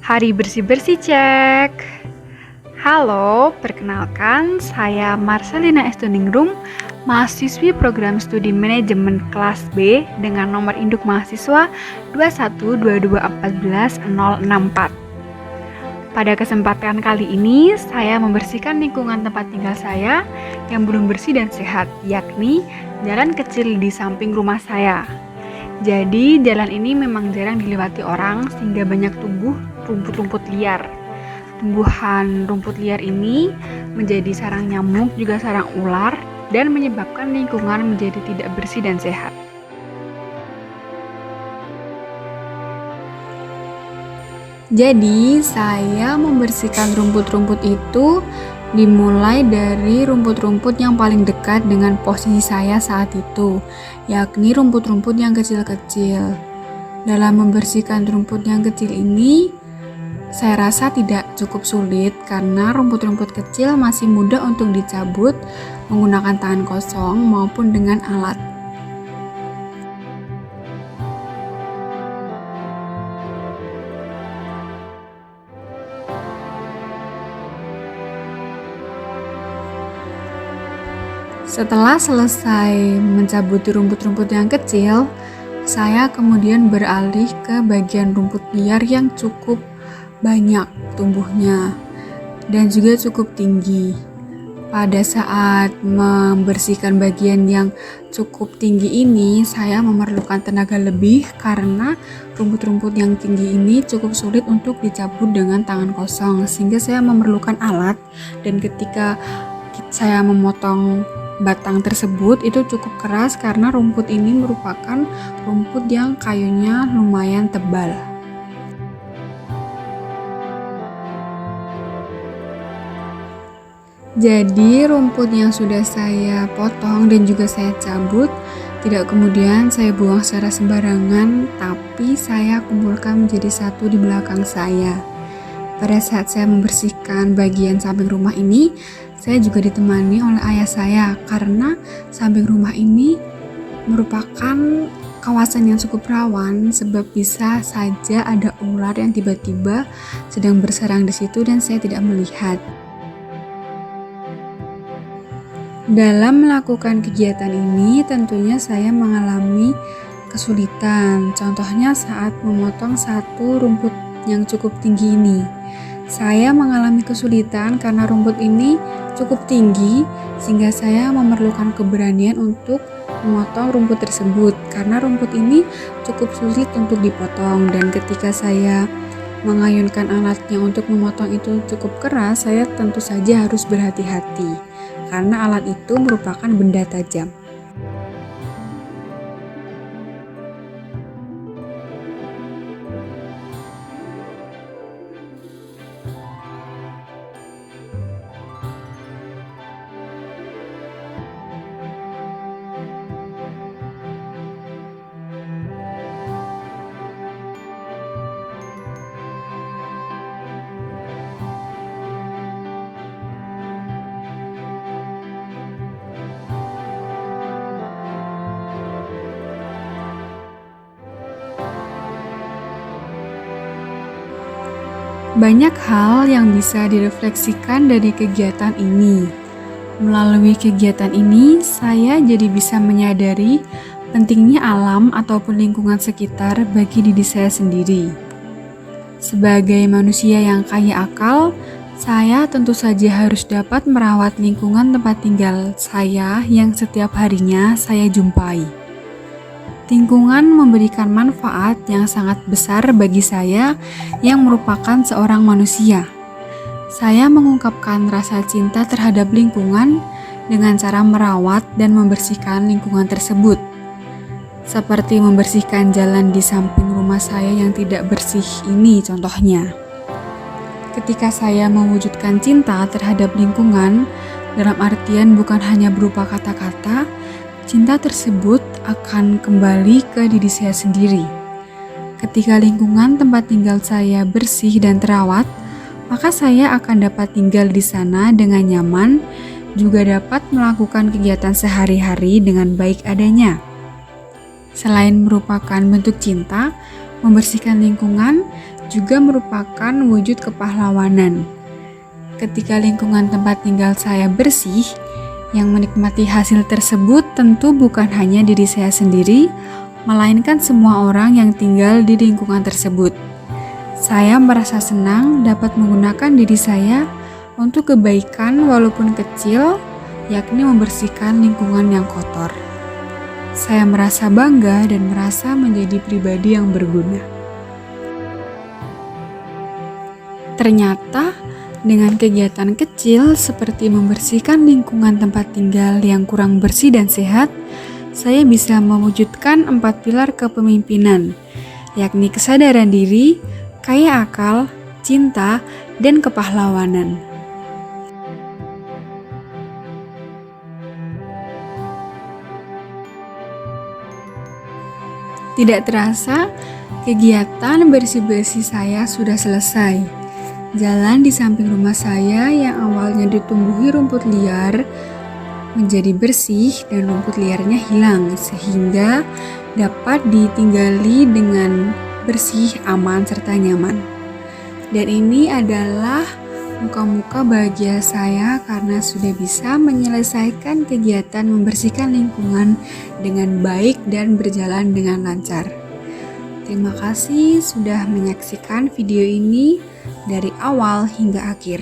Hari bersih-bersih cek. Halo, perkenalkan saya Marcelina Estuningrum, mahasiswi program studi manajemen kelas B dengan nomor induk mahasiswa 212241064. Pada kesempatan kali ini, saya membersihkan lingkungan tempat tinggal saya yang belum bersih dan sehat, yakni jalan kecil di samping rumah saya. Jadi, jalan ini memang jarang dilewati orang sehingga banyak tumbuh rumput-rumput liar. Tumbuhan rumput liar ini menjadi sarang nyamuk, juga sarang ular, dan menyebabkan lingkungan menjadi tidak bersih dan sehat. Jadi, saya membersihkan rumput-rumput itu dimulai dari rumput-rumput yang paling dekat dengan posisi saya saat itu, yakni rumput-rumput yang kecil-kecil. Dalam membersihkan rumput yang kecil ini, saya rasa tidak cukup sulit karena rumput-rumput kecil masih mudah untuk dicabut menggunakan tangan kosong maupun dengan alat. Setelah selesai mencabut rumput-rumput yang kecil, saya kemudian beralih ke bagian rumput liar yang cukup banyak tumbuhnya dan juga cukup tinggi. Pada saat membersihkan bagian yang cukup tinggi ini, saya memerlukan tenaga lebih karena rumput-rumput yang tinggi ini cukup sulit untuk dicabut dengan tangan kosong, sehingga saya memerlukan alat. Dan ketika saya memotong batang tersebut, itu cukup keras karena rumput ini merupakan rumput yang kayunya lumayan tebal. Jadi rumput yang sudah saya potong dan juga saya cabut tidak kemudian saya buang secara sembarangan, tapi saya kumpulkan menjadi satu di belakang saya. Pada saat saya membersihkan bagian samping rumah ini, saya juga ditemani oleh ayah saya karena samping rumah ini merupakan kawasan yang cukup rawan sebab bisa saja ada ular yang tiba-tiba sedang bersarang di situ dan saya tidak melihat. Dalam melakukan kegiatan ini tentunya saya mengalami kesulitan. Contohnya saat memotong satu rumput yang cukup tinggi ini. Saya mengalami kesulitan karena rumput ini cukup tinggi sehingga saya memerlukan keberanian untuk memotong rumput tersebut karena rumput ini cukup sulit untuk dipotong, dan ketika saya mengayunkan alatnya untuk memotong itu cukup keras, saya tentu saja harus berhati-hati karena alat itu merupakan benda tajam. Banyak hal yang bisa direfleksikan dari kegiatan ini. Melalui kegiatan ini, saya jadi bisa menyadari pentingnya alam ataupun lingkungan sekitar bagi diri saya sendiri. Sebagai manusia yang kaya akal, saya tentu saja harus dapat merawat lingkungan tempat tinggal saya yang setiap harinya saya jumpai. Lingkungan memberikan manfaat yang sangat besar bagi saya yang merupakan seorang manusia. Saya mengungkapkan rasa cinta terhadap lingkungan dengan cara merawat dan membersihkan lingkungan tersebut. Seperti membersihkan jalan di samping rumah saya yang tidak bersih ini contohnya. Ketika saya mewujudkan cinta terhadap lingkungan, dalam artian bukan hanya berupa kata-kata, cinta tersebut akan kembali ke diri saya sendiri. Ketika lingkungan tempat tinggal saya bersih dan terawat, maka saya akan dapat tinggal di sana dengan nyaman, juga dapat melakukan kegiatan sehari-hari dengan baik adanya. Selain merupakan bentuk cinta, membersihkan lingkungan juga merupakan wujud kepahlawanan. Ketika lingkungan tempat tinggal saya bersih, yang menikmati hasil tersebut tentu bukan hanya diri saya sendiri, melainkan semua orang yang tinggal di lingkungan tersebut. Saya merasa senang dapat menggunakan diri saya untuk kebaikan walaupun kecil, yakni membersihkan lingkungan yang kotor. Saya merasa bangga dan merasa menjadi pribadi yang berguna. Ternyata, dengan kegiatan kecil seperti membersihkan lingkungan tempat tinggal yang kurang bersih dan sehat, saya bisa mewujudkan 4 pilar kepemimpinan, yakni kesadaran diri, kaya akal, cinta, dan kepahlawanan. Tidak terasa, kegiatan bersih-bersih saya sudah selesai. Jalan di samping rumah saya yang awalnya ditumbuhi rumput liar menjadi bersih dan rumput liarnya hilang, sehingga dapat ditinggali dengan bersih, aman, serta nyaman. Dan ini adalah muka-muka bahagia saya karena sudah bisa menyelesaikan kegiatan membersihkan lingkungan dengan baik dan berjalan dengan lancar. Terima kasih sudah menyaksikan video ini dari awal hingga akhir.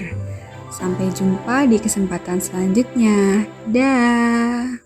Sampai jumpa di kesempatan selanjutnya. Dah.